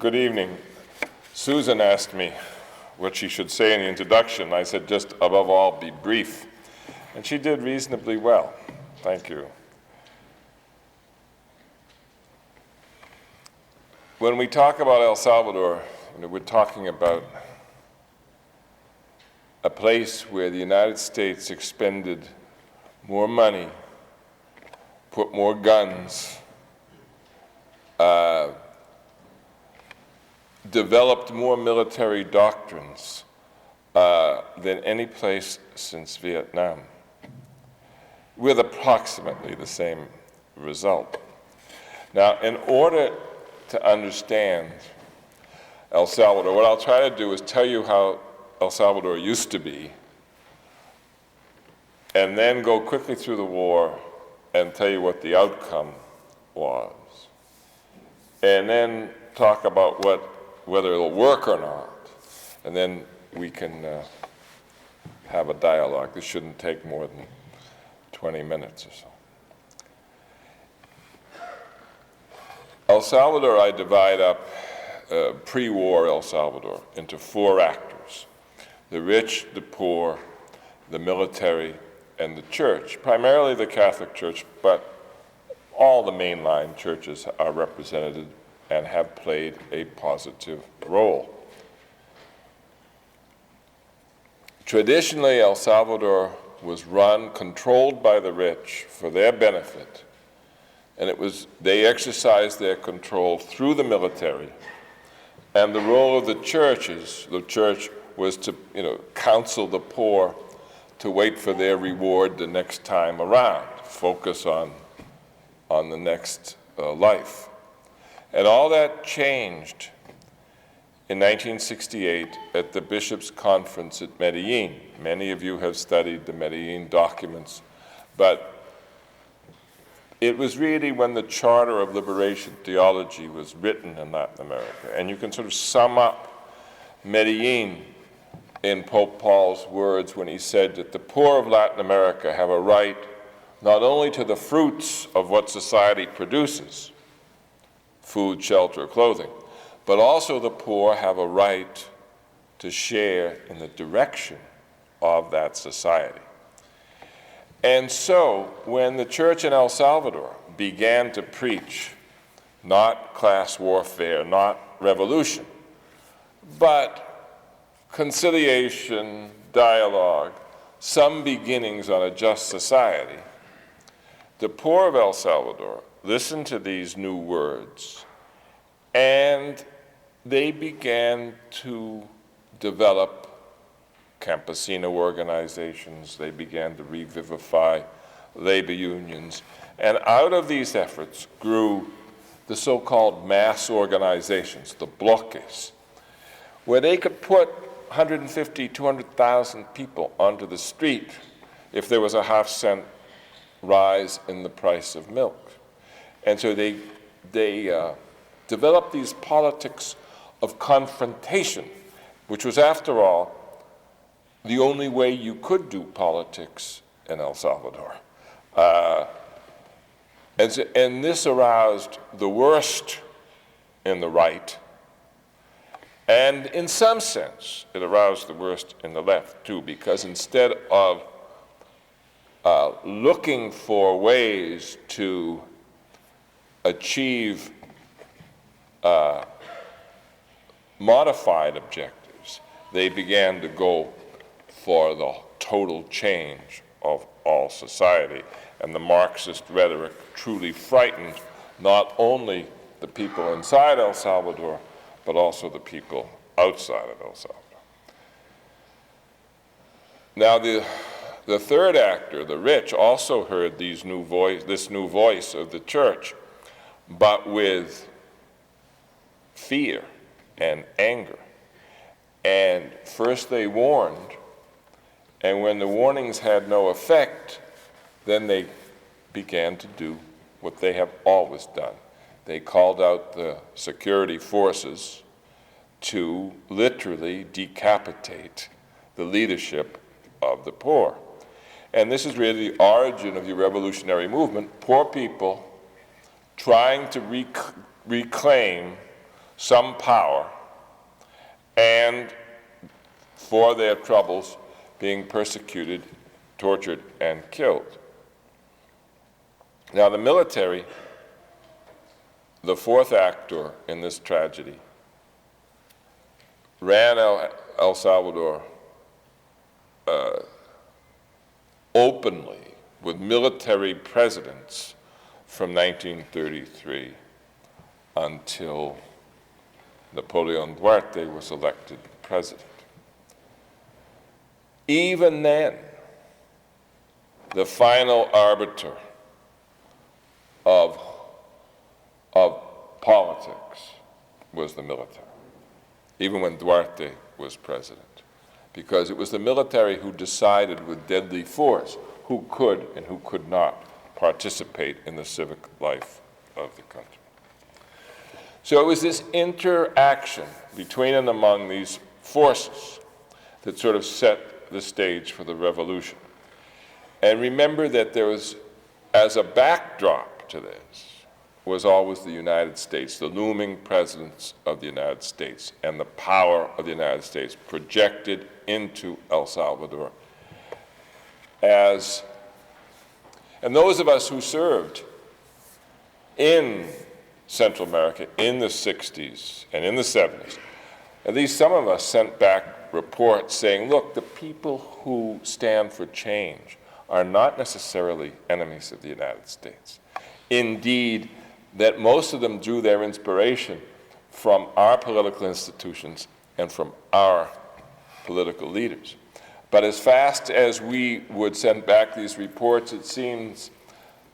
Good evening. Susan asked me what she should say in the introduction. I said, just above all, be brief. And she did reasonably well. Thank you. When we talk about El Salvador, we're talking about a place where the United States expended more money, put more guns, developed more military doctrines than any place since Vietnam, with approximately the same result. Now, in order to understand El Salvador, what I'll try to do is tell you how El Salvador used to be, and then go quickly through the war and tell you what the outcome was, and then talk about whether it'll work or not, and then we can have a dialogue. This shouldn't take more than 20 minutes or so. El Salvador, I divide up pre-war El Salvador into four actors: the rich, the poor, the military, and the church. Primarily the Catholic Church, but all the mainline churches are represented and have played a positive role. Traditionally, El Salvador was controlled by the rich for their benefit, and they exercised their control through the military. And the role of the church was to, counsel the poor to wait for their reward the next time around, focus on the next life. And all that changed in 1968 at the Bishops' Conference at Medellin. Many of you have studied the Medellin documents, but it was really when the Charter of Liberation Theology was written in Latin America. And you can sort of sum up Medellin in Pope Paul's words when he said that the poor of Latin America have a right not only to the fruits of what society produces, food, shelter, clothing, but also the poor have a right to share in the direction of that society. And so, when the church in El Salvador began to preach not class warfare, not revolution, but conciliation, dialogue, some beginnings on a just society, the poor of El Salvador listened to these new words, and they began to develop campesino organizations. They began to revivify labor unions. And out of these efforts grew the so-called mass organizations, the bloques, where they could put 150, 200,000 people onto the street if there was a half-cent rise in the price of milk. And so they developed these politics of confrontation, which was, after all, the only way you could do politics in El Salvador. And this aroused the worst in the right, and in some sense, it aroused the worst in the left, too, because instead of looking for ways to achieve modified objectives, they began to go for the total change of all society. And the Marxist rhetoric truly frightened not only the people inside El Salvador, but also the people outside of El Salvador. Now, the third actor, the rich, also heard this new voice of the church, but with fear and anger. And first they warned, and when the warnings had no effect, then they began to do what they have always done. They called out the security forces to literally decapitate the leadership of the poor. And this is really the origin of the revolutionary movement, poor people trying to reclaim some power, and for their troubles being persecuted, tortured, and killed. Now, the military, the fourth actor in this tragedy, ran El Salvador openly with military presidents from 1933 until Napoleon Duarte was elected president. Even then, the final arbiter of politics was the military, even when Duarte was president, because it was the military who decided with deadly force who could and who could not participate in the civic life of the country. So it was this interaction between and among these forces that sort of set the stage for the revolution. And remember that there was, as a backdrop to this, was always the United States, the looming presence of the United States and the power of the United States projected into El Salvador. And those of us who served in Central America in the 60s and in the 70s, at least some of us sent back reports saying, look, the people who stand for change are not necessarily enemies of the United States. Indeed, that most of them drew their inspiration from our political institutions and from our political leaders. But as fast as we would send back these reports, it seems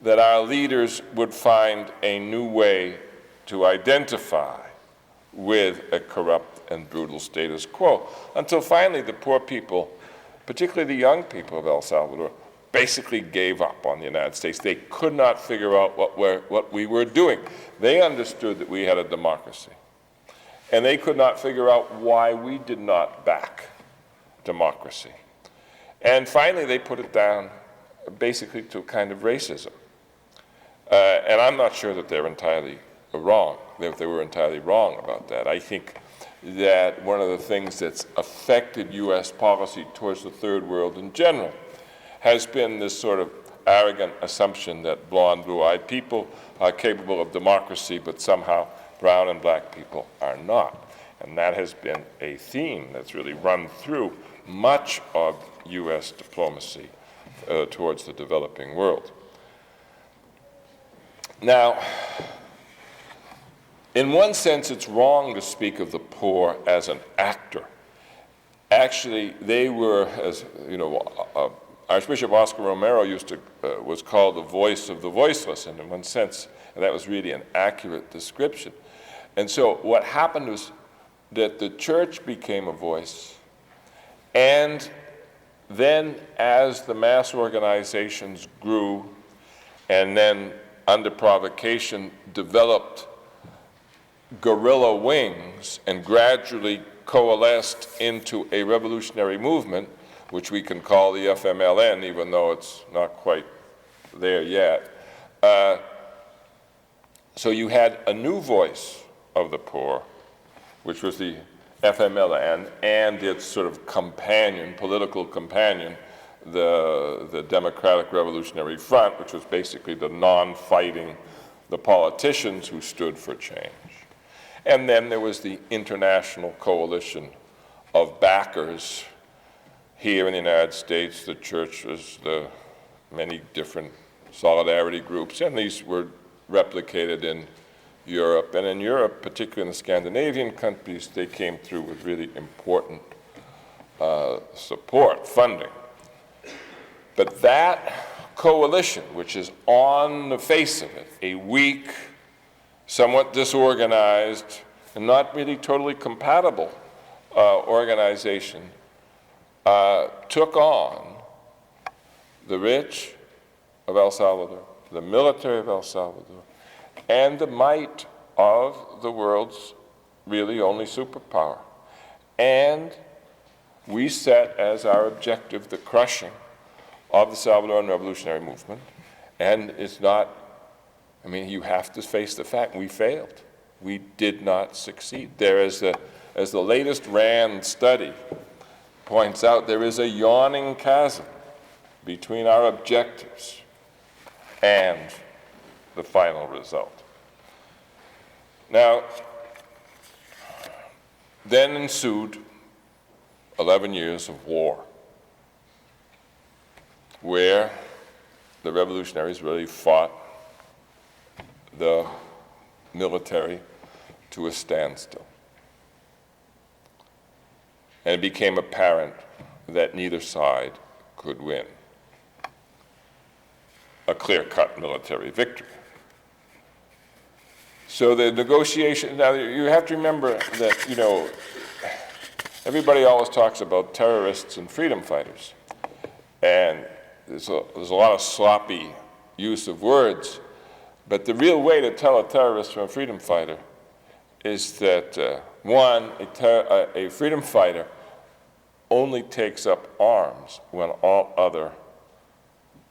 that our leaders would find a new way to identify with a corrupt and brutal status quo, until finally the poor people, particularly the young people of El Salvador, basically gave up on the United States. They could not figure out what we were doing. They understood that we had a democracy, and they could not figure out why we did not back democracy. And finally, they put it down basically to a kind of racism. And I'm not sure that they're entirely wrong, that they were entirely wrong about that. I think that one of the things that's affected U.S. policy towards the third world in general has been this sort of arrogant assumption that blonde, blue-eyed people are capable of democracy, but somehow brown and black people are not. And that has been a theme that's really run through much of U.S. diplomacy towards the developing world. Now, in one sense, it's wrong to speak of the poor as an actor. Actually, they were, as you know, Archbishop Oscar Romero was called the voice of the voiceless, and in one sense, and that was really an accurate description. And so what happened was that the church became a voice, and then as the mass organizations grew, and then under provocation developed guerrilla wings and gradually coalesced into a revolutionary movement, which we can call the FMLN, even though it's not quite there yet. So you had a new voice of the poor, which was the FMLN, and its sort of companion, political companion, the Democratic Revolutionary Front, which was basically the non-fighting, the politicians who stood for change. And then there was the international coalition of backers. Here in the United States, the churches, the many different solidarity groups, and these were replicated in Europe. And in Europe, particularly in the Scandinavian countries, they came through with really important support, funding. But that coalition, which is on the face of it, a weak, somewhat disorganized, and not really totally compatible organization, took on the rich of El Salvador, the military of El Salvador, and the might of the world's really only superpower. And we set as our objective the crushing of the Salvadoran revolutionary movement. And it's not, I mean, you have to face the fact we failed. we did not succeed. There is as the latest RAND study points out, there is a yawning chasm between our objectives and the final result. Now, then ensued 11 years of war, where the revolutionaries really fought the military to a standstill. And it became apparent that neither side could win a clear-cut military victory. So the negotiation, now you have to remember that, everybody always talks about terrorists and freedom fighters. And there's a lot of sloppy use of words, but the real way to tell a terrorist from a freedom fighter is that, one, a freedom fighter only takes up arms when all other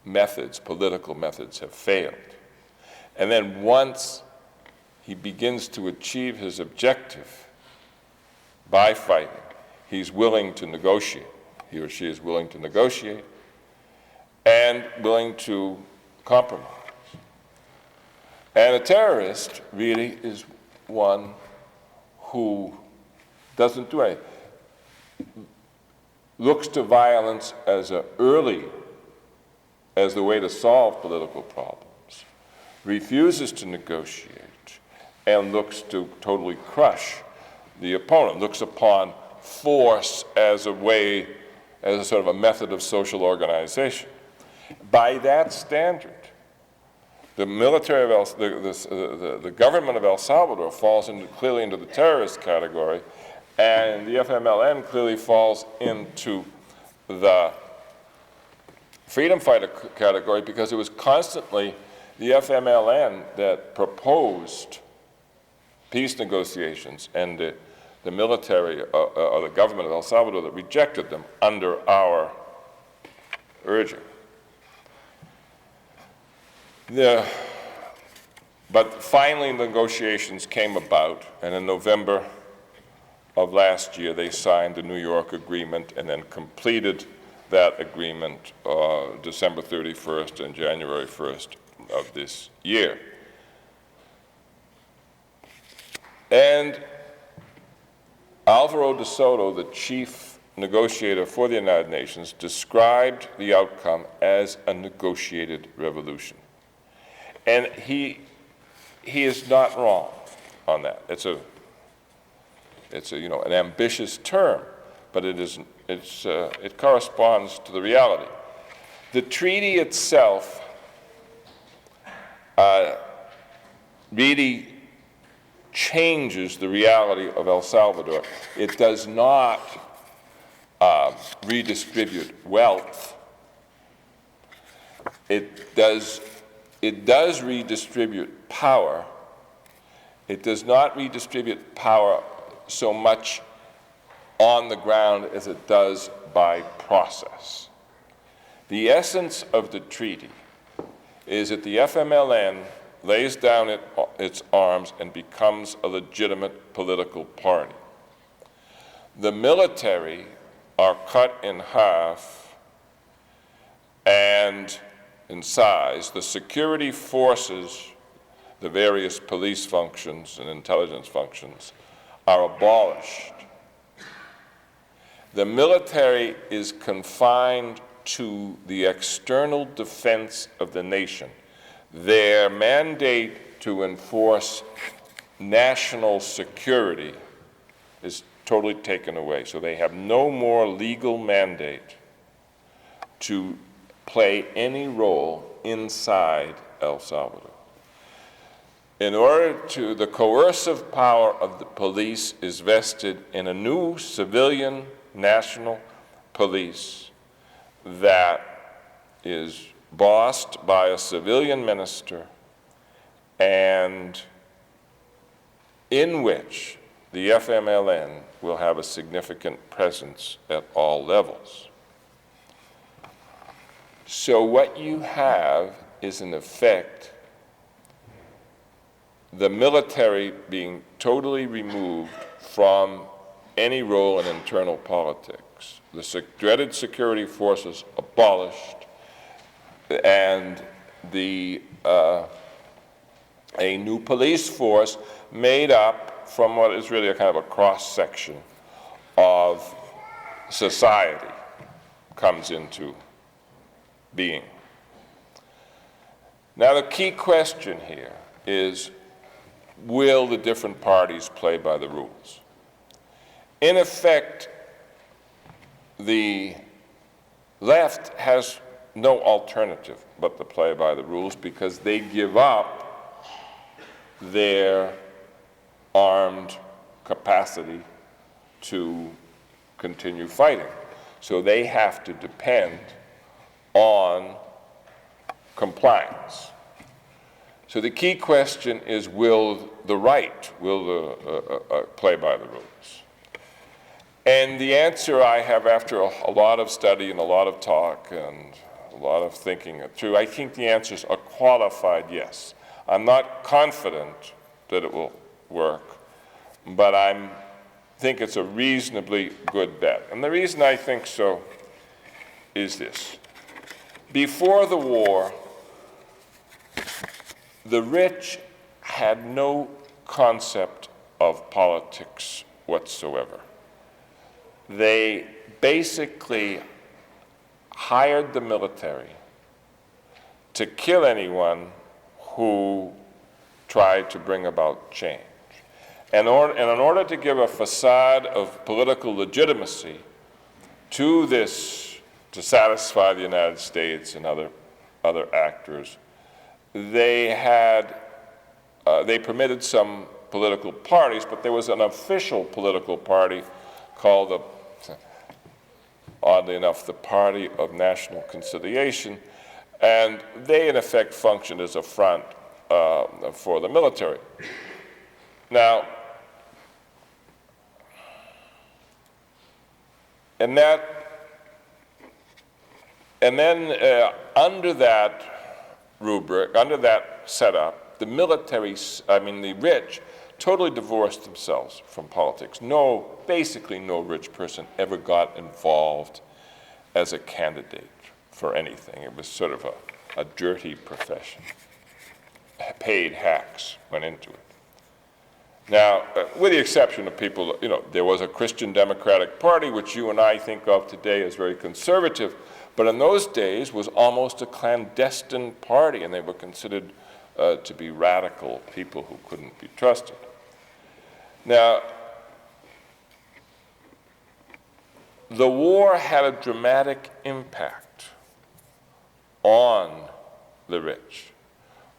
methods, political methods, have failed. And then once he begins to achieve his objective by fighting, he's willing to negotiate. He or she is willing to negotiate and willing to compromise. And a terrorist really is one who doesn't do anything, looks to violence as the way to solve political problems, refuses to negotiate, and looks to totally crush the opponent, looks upon force as a sort of a method of social organization. By that standard, the military of the government of El Salvador falls clearly into the terrorist category, and the FMLN clearly falls into the freedom fighter category, because it was constantly the FMLN that proposed peace negotiations and the military or the government of El Salvador that rejected them under our urging. But finally negotiations came about, and in November of last year they signed the New York Agreement and then completed that agreement December 31st and January 1st of this year. And Alvaro de Soto, the chief negotiator for the United Nations, described the outcome as a negotiated revolution. And he is not wrong on that. It's an ambitious term, but it corresponds to the reality. The treaty itself really changes the reality of El Salvador. It does not redistribute wealth. It does redistribute power. It does not redistribute power so much on the ground as it does by process. The essence of the treaty is that the FMLN lays down its arms and becomes a legitimate political party. The military are cut in half, and in size, the security forces, the various police functions and intelligence functions, are abolished. The military is confined to the external defense of the nation. Their mandate to enforce national security is totally taken away. So they have no more legal mandate to play any role inside El Salvador. The coercive power of the police is vested in a new civilian national police that is bossed by a civilian minister, and in which the FMLN will have a significant presence at all levels. So what you have is, in effect, the military being totally removed from any role in internal politics, the dreaded security forces abolished, and a new police force made up from what is really a kind of a cross-section of society comes into being. Now, the key question here is, will the different parties play by the rules? In effect, the left has no alternative but to play by the rules, because they give up their armed capacity to continue fighting. So they have to depend on compliance. So the key question is, will the right play by the rules? And the answer I have, after a lot of study and a lot of talk and a lot of thinking it through, I think the answer is a qualified yes. I'm not confident that it will work, but I think it's a reasonably good bet. And the reason I think so is this. Before the war, the rich had no concept of politics whatsoever. They basically hired the military to kill anyone who tried to bring about change. And in order to give a facade of political legitimacy to this, to satisfy the United States and other actors, they permitted some political parties, but there was an official political party called, oddly enough, the Party of National Conciliation, and they in effect functioned as a front for the military. Now, and then under that rubric, under that setup, the rich totally divorced themselves from politics. Basically no rich person ever got involved as a candidate for anything. It was sort of a dirty profession. Paid hacks went into it. Now, with the exception of people, there was a Christian Democratic Party, which you and I think of today as very conservative, but in those days was almost a clandestine party, and they were considered to be radical people who couldn't be trusted. Now, the war had a dramatic impact on the rich.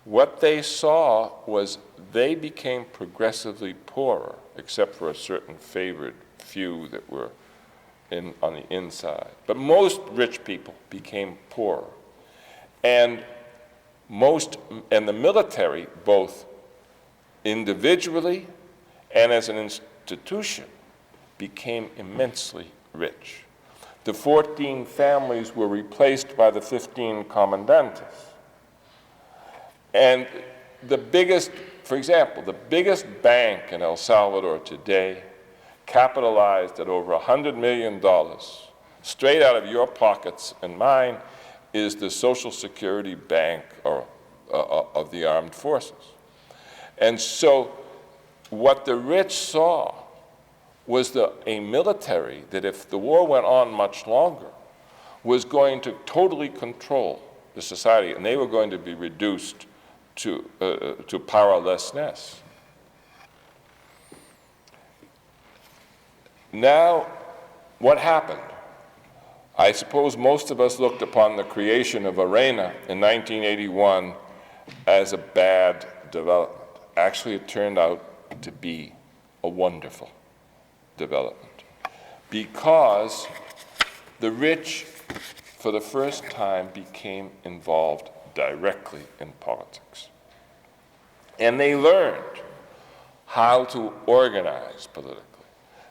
What they saw was they became progressively poorer, except for a certain favored few that were on the inside. But most rich people became poorer. And the military, both individually and as an institution, became immensely rich. The 14 families were replaced by the 15 comandantes. And for example, the biggest bank in El Salvador today, capitalized at over $100 million, straight out of your pockets and mine, is the Social Security Bank of the armed forces. And so what the rich saw was a military that, if the war went on much longer, was going to totally control the society, and they were going to be reduced to powerlessness. Now, what happened? I suppose most of us looked upon the creation of ARENA in 1981 as a bad development. Actually, it turned out to be a wonderful development, because the rich, for the first time, became involved directly in politics. And they learned how to organize politically.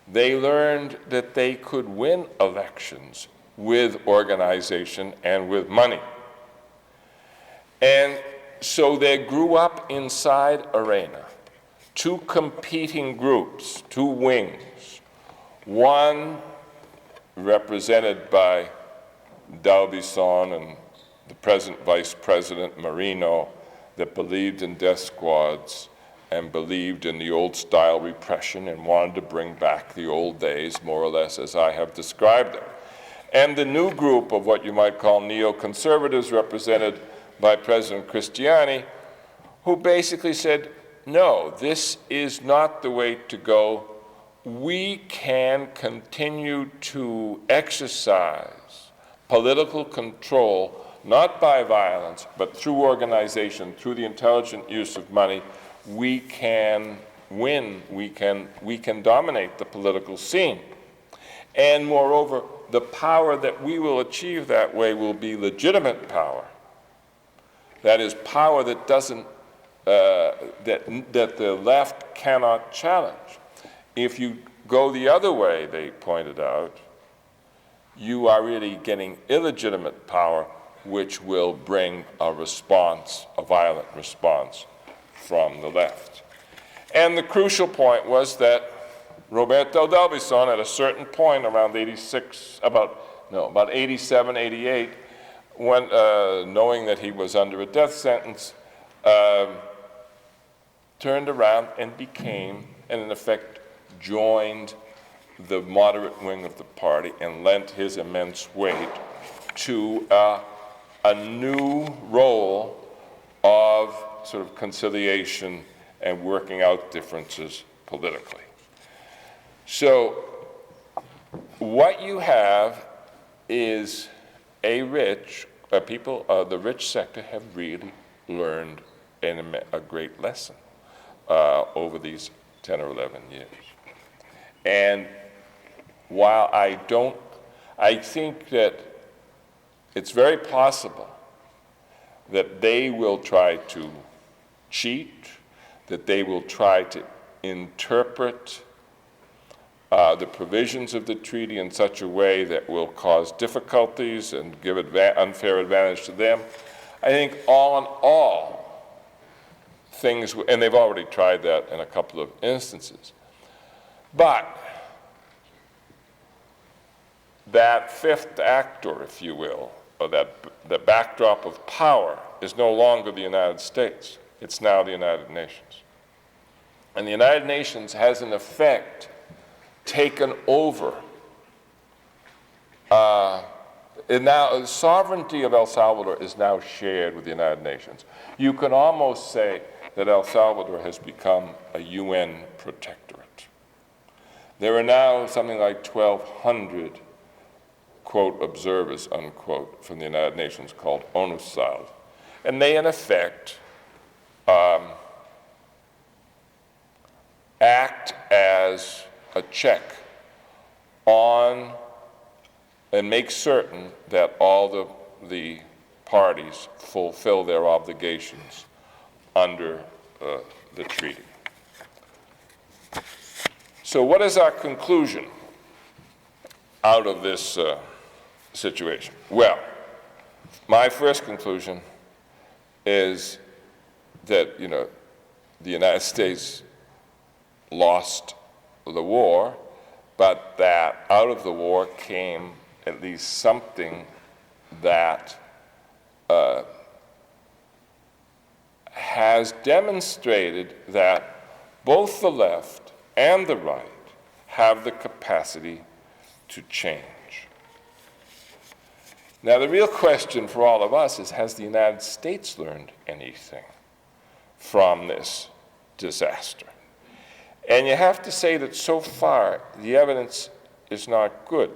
They learned that they could win elections with organization and with money. And so there grew up inside ARENA two competing groups, two wings. One represented by D'Aubuisson and the present Vice President Marino, that believed in death squads and believed in the old-style repression and wanted to bring back the old days, more or less as I have described them. And the new group of what you might call neoconservatives, represented by President Cristiani, who basically said, no, this is not the way to go. We can continue to exercise political control, not by violence, but through organization, through the intelligent use of money. We can win, we can dominate the political scene. And moreover, the power that we will achieve that way will be legitimate power. That is, power that doesn't, that the left cannot challenge. If you go the other way, they pointed out, you are really getting illegitimate power, which will bring a response, a violent response from the left. And the crucial point was that Roberto D'Aubuisson, at a certain point around 87, 88, when, knowing that he was under a death sentence, turned around and became, and in effect joined the moderate wing of the party and lent his immense weight to a new role of sort of conciliation and working out differences politically. So what you have is the rich sector have really learned a great lesson over these 10 or 11 years. And while I think that it's very possible that they will try to cheat, that they will try to interpret the provisions of the treaty in such a way that will cause difficulties and give unfair advantage to them. I think all in all, things, and they've already tried that in a couple of instances. But that fifth actor, if you will, or the backdrop of power, is no longer the United States. It's now the United Nations. And the United Nations has, in effect, taken over. The sovereignty of El Salvador is now shared with the United Nations. You can almost say that El Salvador has become a UN protectorate. There are now something like 1,200, quote, observers, unquote, from the United Nations called ONUSAL. And they, in effect, act as a check on and make certain that all the parties fulfill their obligations under the treaty. So what is our conclusion out of this situation? Well, my first conclusion is that, the United States lost the war, but that out of the war came at least something that has demonstrated that both the left and the right have the capacity to change. Now, the real question for all of us is, has the United States learned anything from this disaster? And you have to say that so far, the evidence is not good.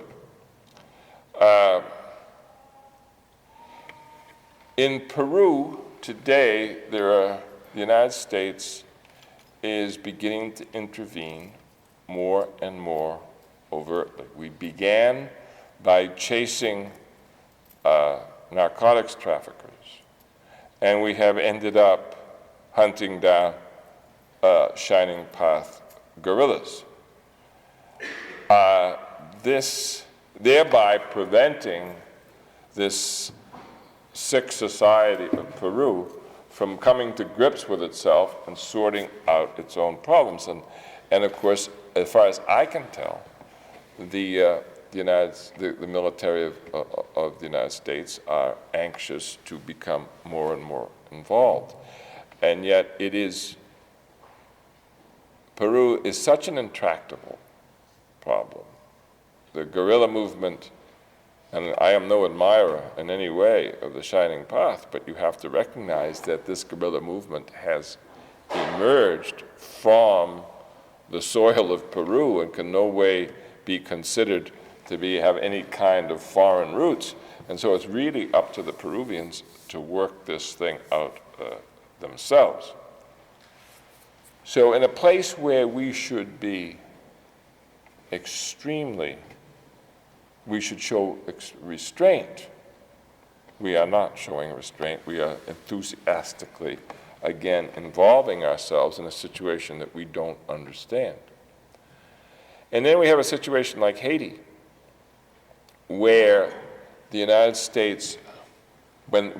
In Peru today, the United States is beginning to intervene more and more overtly. We began by chasing narcotics traffickers, and we have ended up hunting down Shining Path guerrillas. This thereby preventing this sick society of Peru from coming to grips with itself and sorting out its own problems. And of course, as far as I can tell, the military of the United States are anxious to become more and more involved. And yet Peru is such an intractable problem. The guerrilla movement, and I am no admirer in any way of the Shining Path, but you have to recognize that this guerrilla movement has emerged from the soil of Peru and can no way be considered to have any kind of foreign roots. And so it's really up to the Peruvians to work this thing out themselves. So in a place where we should be we should show restraint, we are not showing restraint. We are enthusiastically, again, involving ourselves in a situation that we don't understand. And then we have a situation like Haiti, where the United States, when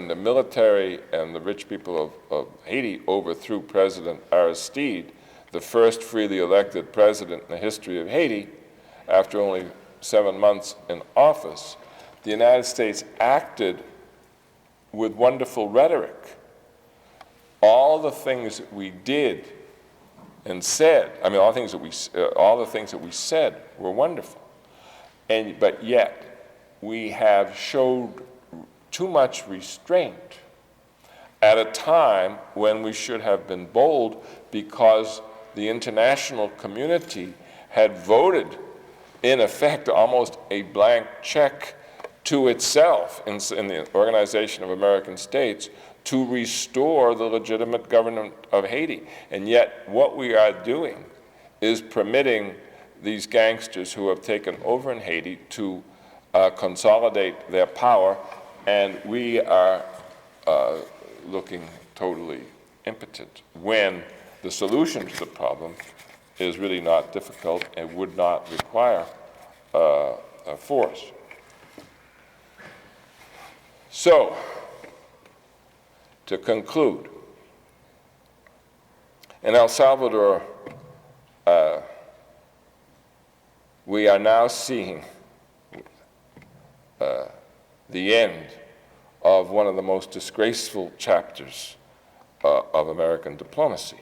the military and the rich people of Haiti overthrew President Aristide, the first freely elected president in the history of Haiti, after only 7 months in office, the United States acted with wonderful rhetoric. All the things that we did and said, all the things that we said were wonderful. But yet, we have showed too much restraint at a time when we should have been bold, because the international community had voted, in effect, almost a blank check to itself in the Organization of American States to restore the legitimate government of Haiti. And yet what we are doing is permitting these gangsters who have taken over in Haiti to consolidate their power, and we are looking totally impotent when the solution to the problem is really not difficult and would not require force. So, to conclude, in El Salvador, we are now seeing the end of one of the most disgraceful chapters of American diplomacy.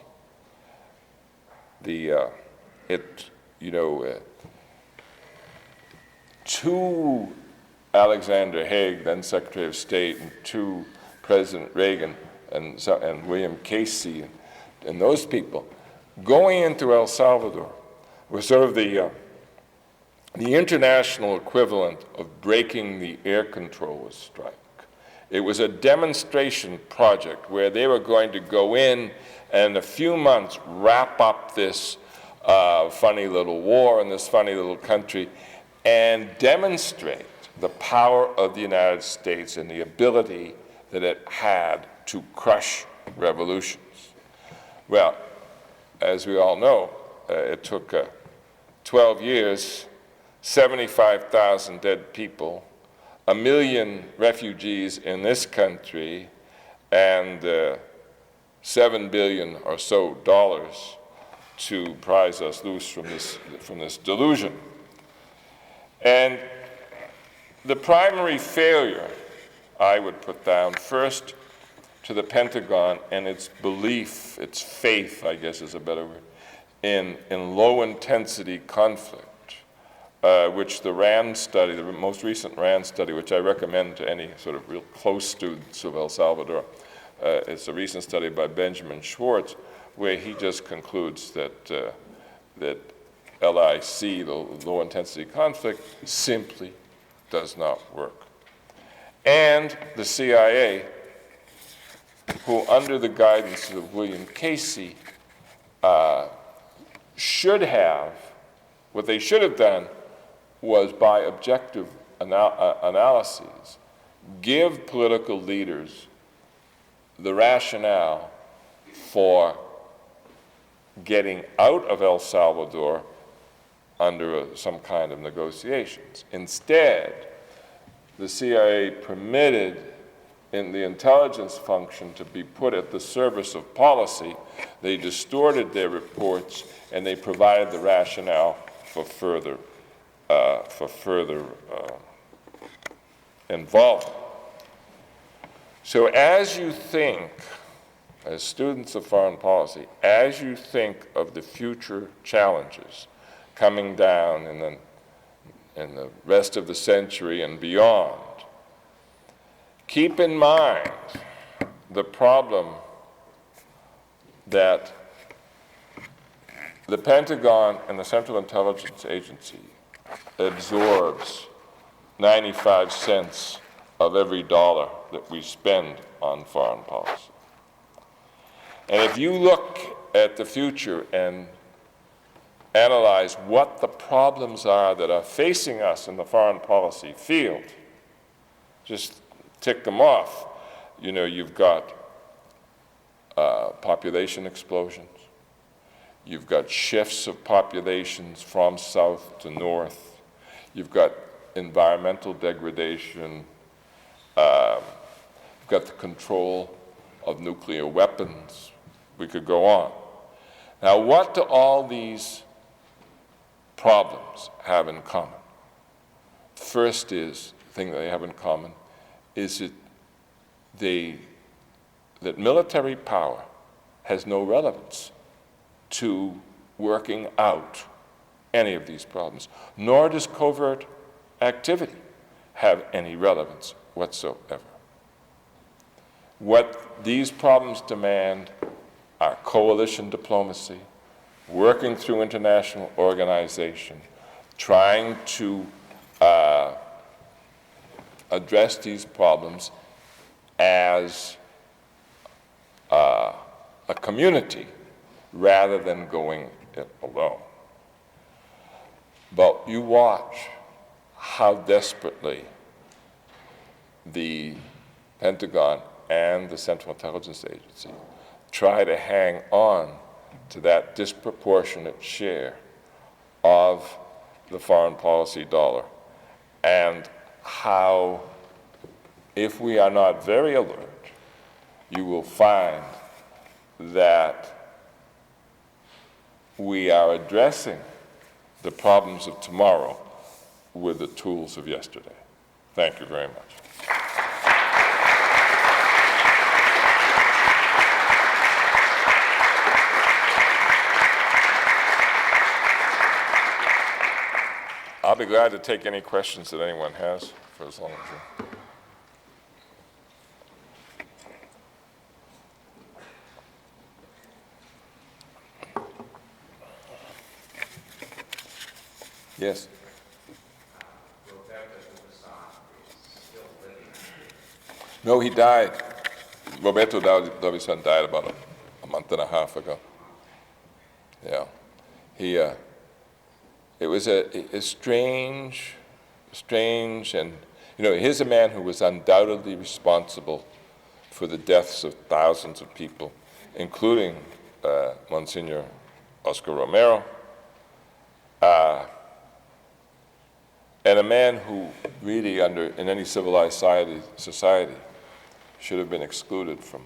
To Alexander Haig, then Secretary of State, and to President Reagan and William Casey and those people, going into El Salvador was sort of the international equivalent of breaking the air controller strike. It was a demonstration project where they were going to go in and in a few months wrap up this funny little war in this funny little country and demonstrate the power of the United States and the ability that it had to crush revolutions. Well, as we all know, it took 12 years, 75,000 dead people, 1 million refugees in this country, and $7 billion or so to prise us loose from this delusion. And the primary failure, I would put down first to the Pentagon and its belief, its faith, I guess is a better word, in low-intensity conflict, which the RAND study, the most recent RAND study, which I recommend to any sort of real close students of El Salvador, it's a recent study by Benjamin Schwartz, where he just concludes that LIC, the low-intensity conflict, simply does not work. And the CIA, who under the guidance of William Casey should have, what they should have done was by objective analyses, give political leaders the rationale for getting out of El Salvador under some kind of negotiations. Instead, the CIA permitted in the intelligence function to be put at the service of policy, they distorted their reports and they provided the rationale for further involvement. So as you think, as students of foreign policy, as you think of the future challenges coming down in the rest of the century and beyond, keep in mind the problem that the Pentagon and the Central Intelligence Agency absorbs 95 cents of every dollar that we spend on foreign policy. And if you look at the future and analyze what the problems are that are facing us in the foreign policy field, just tick them off. You know, you've got population explosions. You've got shifts of populations from south to north. You've got environmental degradation. You've got the control of nuclear weapons. We could go on. Now, what do all these problems have in common? First is, the thing that they have in common is that military power has no relevance to working out any of these problems, nor does covert activity have any relevance whatsoever. What these problems demand are coalition diplomacy, working through international organization, trying to address these problems as a community rather than going it alone. But you watch how desperately the Pentagon and the Central Intelligence Agency try to hang on to that disproportionate share of the foreign policy dollar, and how, if we are not very alert, you will find that we are addressing the problems of tomorrow with the tools of yesterday. Thank you very much. I'll be glad to take any questions that anyone has for as long as you. Yes. No, he died. Roberto D'Aubuisson died about a month and a half ago. Yeah. It was a strange, and, you know, here's a man who was undoubtedly responsible for the deaths of thousands of people, including Monsignor Oscar Romero, and a man who really, in any civilized society, should have been excluded from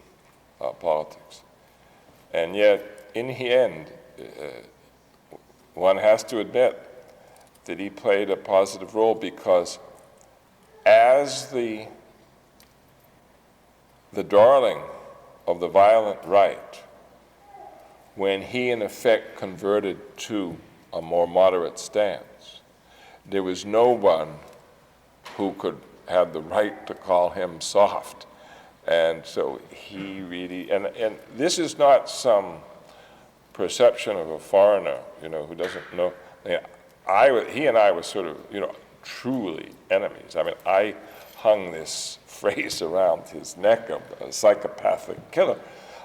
politics. And yet, in the end, one has to admit that he played a positive role, because as the darling of the violent right, when he in effect converted to a more moderate stance, there was no one who could have the right to call him soft. And so he really, and this is not some perception of a foreigner, you know, who doesn't know. He and I were sort of, you know, truly enemies. I mean, I hung this phrase around his neck of a psychopathic killer.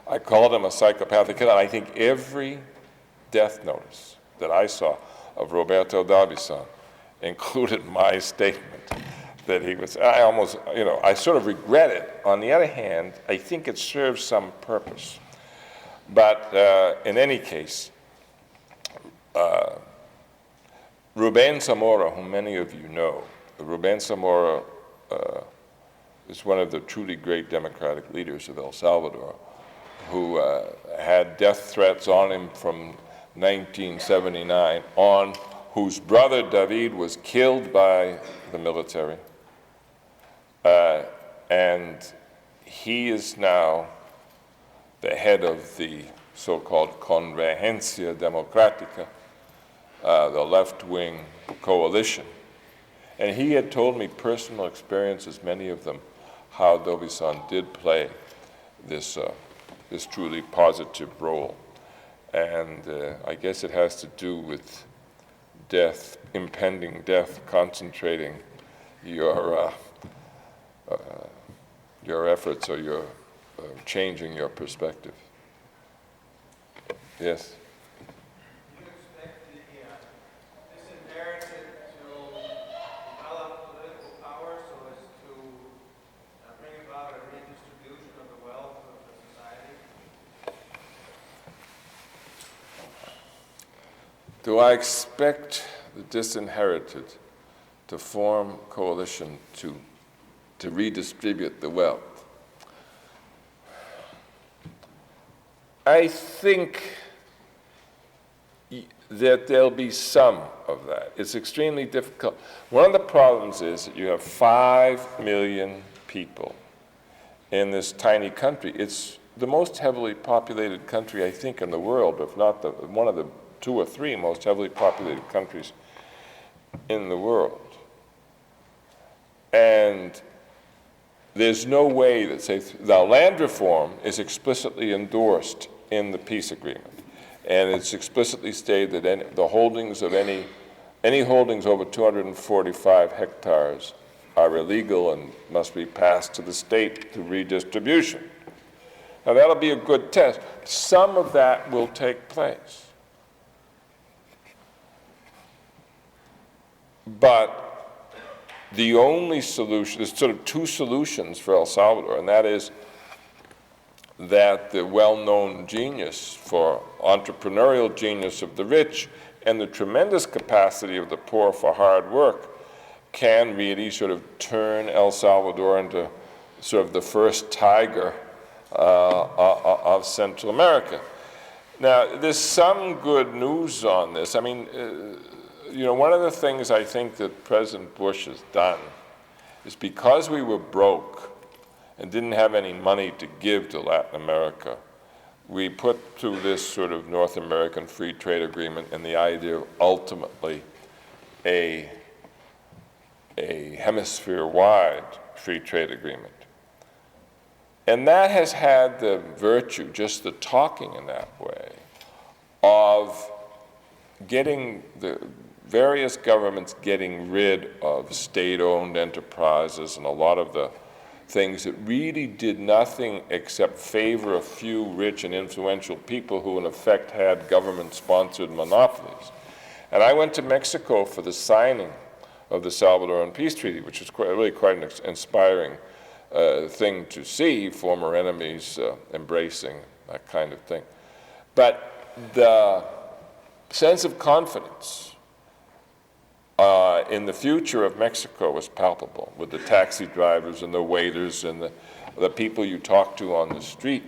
I called him a psychopathic killer. I think every death notice that I saw of Roberto D'Aubuisson included my statement that he was, I almost, you know, I sort of regret it. On the other hand, I think it serves some purpose. But in any case, Rubén Zamora, whom many of you know, Rubén Zamora is one of the truly great democratic leaders of El Salvador, who had death threats on him from 1979 on, whose brother David was killed by the military. And he is now the head of the so-called Convergencia Democrática, the left-wing coalition. And he had told me personal experiences, many of them, how D'Aubuisson did play this truly positive role. And I guess it has to do with death, impending death, concentrating your efforts, or your changing your perspective. Yes? Do you expect the disinherited to develop political power so as to bring about a redistribution of the wealth of the society? Do I expect the disinherited to form coalition to redistribute the wealth? I think that there'll be some of that. It's extremely difficult. One of the problems is that you have 5 million people in this tiny country. It's the most heavily populated country, I think, in the world, if not one of the 2 or 3 most heavily populated countries in the world. And there's no way that, say, now land reform is explicitly endorsed in the peace agreement. And it's explicitly stated that the holdings of any holdings over 245 hectares are illegal and must be passed to the state through redistribution. Now that'll be a good test. Some of that will take place. But the only solution, there's sort of 2 solutions for El Salvador, and that is that the well-known genius for entrepreneurial genius of the rich and the tremendous capacity of the poor for hard work can really sort of turn El Salvador into sort of the first tiger of Central America. Now, there's some good news on this. I mean, you know, one of the things I think that President Bush has done is, because we were broke and didn't have any money to give to Latin America, we put through this sort of North American free trade agreement and the idea of ultimately a hemisphere-wide free trade agreement. And that has had the virtue, just the talking in that way, of getting the various governments getting rid of state-owned enterprises and a lot of the things that really did nothing except favor a few rich and influential people who in effect had government-sponsored monopolies. And I went to Mexico for the signing of the Salvadoran Peace Treaty, which was really quite an inspiring thing to see, former enemies embracing that kind of thing. But the sense of confidence in the future of Mexico was palpable, with the taxi drivers and the waiters and the people you talk to on the street.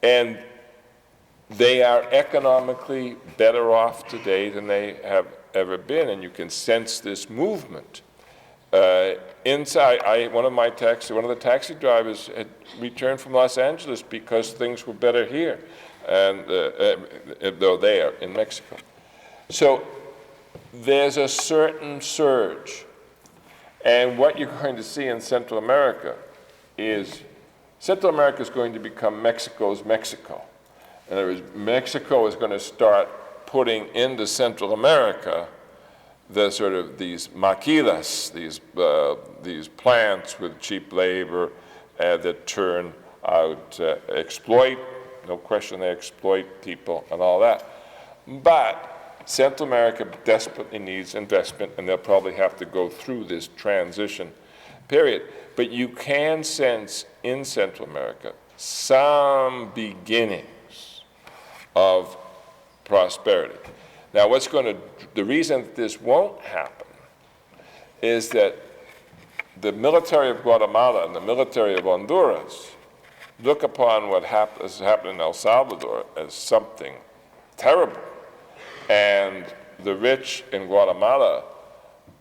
And they are economically better off today than they have ever been, and you can sense this movement. Inside, one of the taxi drivers had returned from Los Angeles because things were better here, and though there in Mexico. So there's a certain surge, and what you're going to see in Central America is Central America is going to become Mexico's Mexico. In other words, Mexico is going to start putting into Central America the sort of these maquilas, these plants with cheap labor that turn out exploit. No question, they exploit people and all that. But Central America desperately needs investment, and they'll probably have to go through this transition period. But you can sense in Central America some beginnings of prosperity. Now, the reason that this won't happen is that the military of Guatemala and the military of Honduras look upon what has happened in El Salvador as something terrible. And the rich in Guatemala,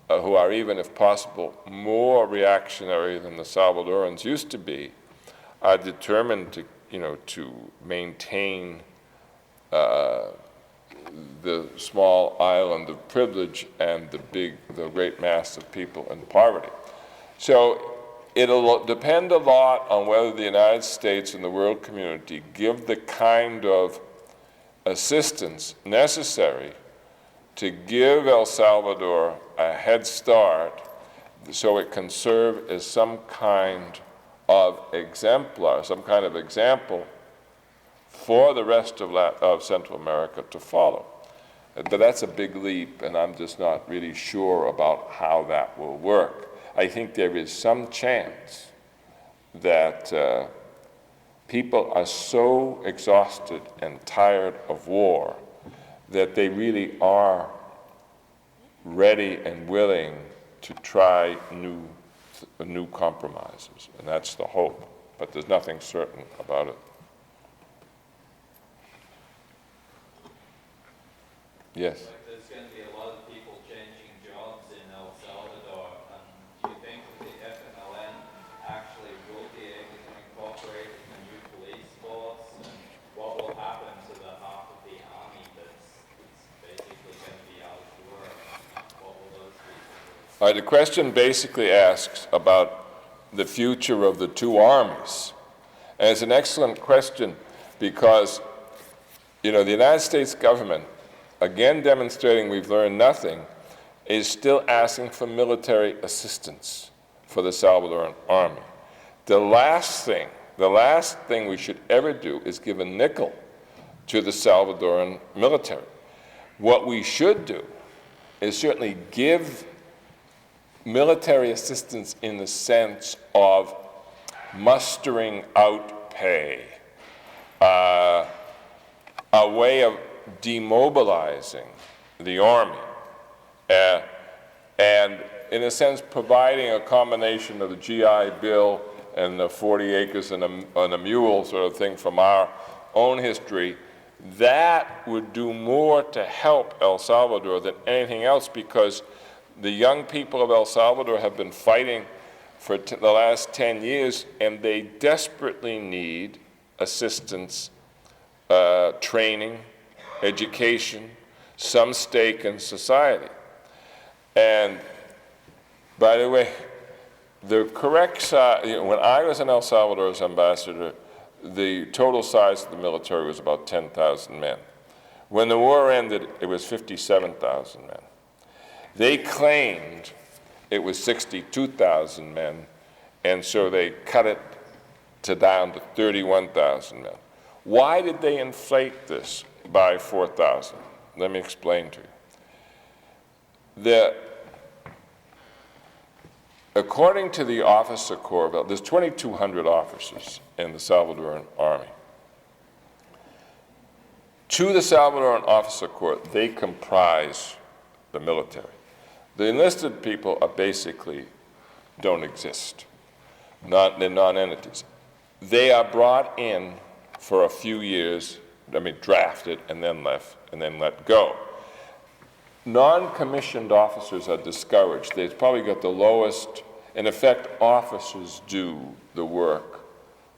who are even, if possible, more reactionary than the Salvadorans used to be, are determined to, to maintain the small island of privilege and the great mass of people in poverty. So it'll depend a lot on whether the United States and the world community give the kind of assistance necessary to give El Salvador a head start so it can serve as some kind of exemplar, some kind of example for the rest of Central America to follow. But that's a big leap, and I'm just not really sure about how that will work. I think there is some chance that people are so exhausted and tired of war that they really are ready and willing to try new compromises, and that's the hope, but there's nothing certain about it. Yes? There's going to be a lot of people changing jobs in El Salvador, and do you think that the FMLN actually will be able to incorporate a new police force, and what will happen to the half of the army that's basically going to be out of work? What will those people do? All right, the question basically asks about the future of the two armies. And it's an excellent question because, the United States government, again demonstrating we've learned nothing, is still asking for military assistance for the Salvadoran army. The last thing we should ever do is give a nickel to the Salvadoran military. What we should do is certainly give military assistance in the sense of mustering out pay, a way of demobilizing the army, and in a sense providing a combination of the GI Bill and the 40 acres and a mule sort of thing from our own history. That would do more to help El Salvador than anything else, because the young people of El Salvador have been fighting for the last 10 years, and they desperately need assistance, training, education, some stake in society. And by the way, the correct size, when I was in El Salvador as ambassador, the total size of the military was about 10,000 men. When the war ended, it was 57,000 men. They claimed it was 62,000 men, and so they cut it down to 31,000 men. Why did they inflate this by 4,000? Let me explain to you. According to the Officer Corps, there's 2,200 officers in the Salvadoran army. To the Salvadoran Officer Corps, they comprise the military. The enlisted people are basically don't exist. They're non-entities. They are brought in for a few years, drafted and then left and then let go. Non-commissioned officers are discouraged. They've probably got the lowest. In effect, officers do the work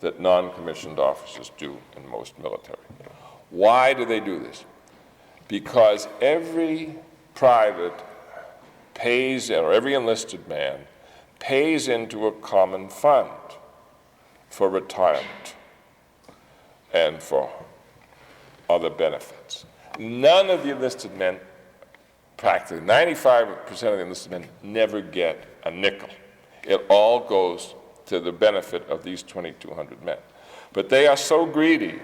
that non-commissioned officers do in most military. Why do they do this? Because every private pays, or every enlisted man pays into a common fund for retirement and for other benefits. None of the enlisted men, practically 95% of the enlisted men, never get a nickel. It all goes to the benefit of these 2,200 men. But they are so greedy,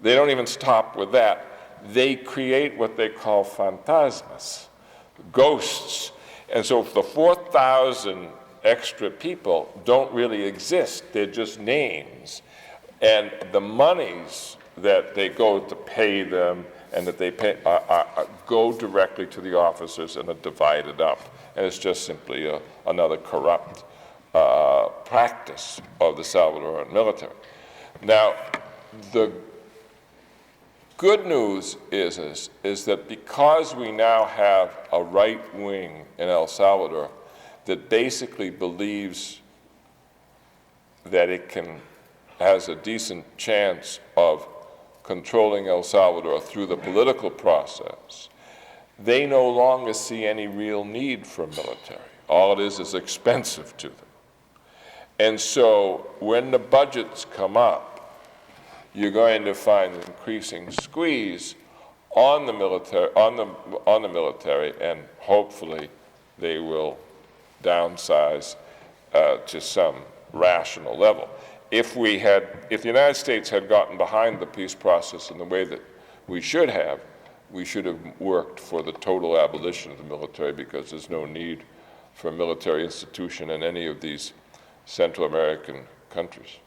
they don't even stop with that. They create what they call fantasmas, ghosts. And so the 4,000 extra people don't really exist. They're just names. And the monies that they go to pay them and that they pay go directly to the officers and are divided up. And it's just simply another corrupt practice of the Salvadoran military. Now, the good news is that because we now have a right wing in El Salvador that basically believes that it has a decent chance of controlling El Salvador through the political process, they no longer see any real need for military. All it is expensive to them. And so when the budgets come up, you're going to find an increasing squeeze on the military, and hopefully they will downsize to some rational level. If the United States had gotten behind the peace process in the way that we should have worked for the total abolition of the military, because there's no need for a military institution in any of these Central American countries.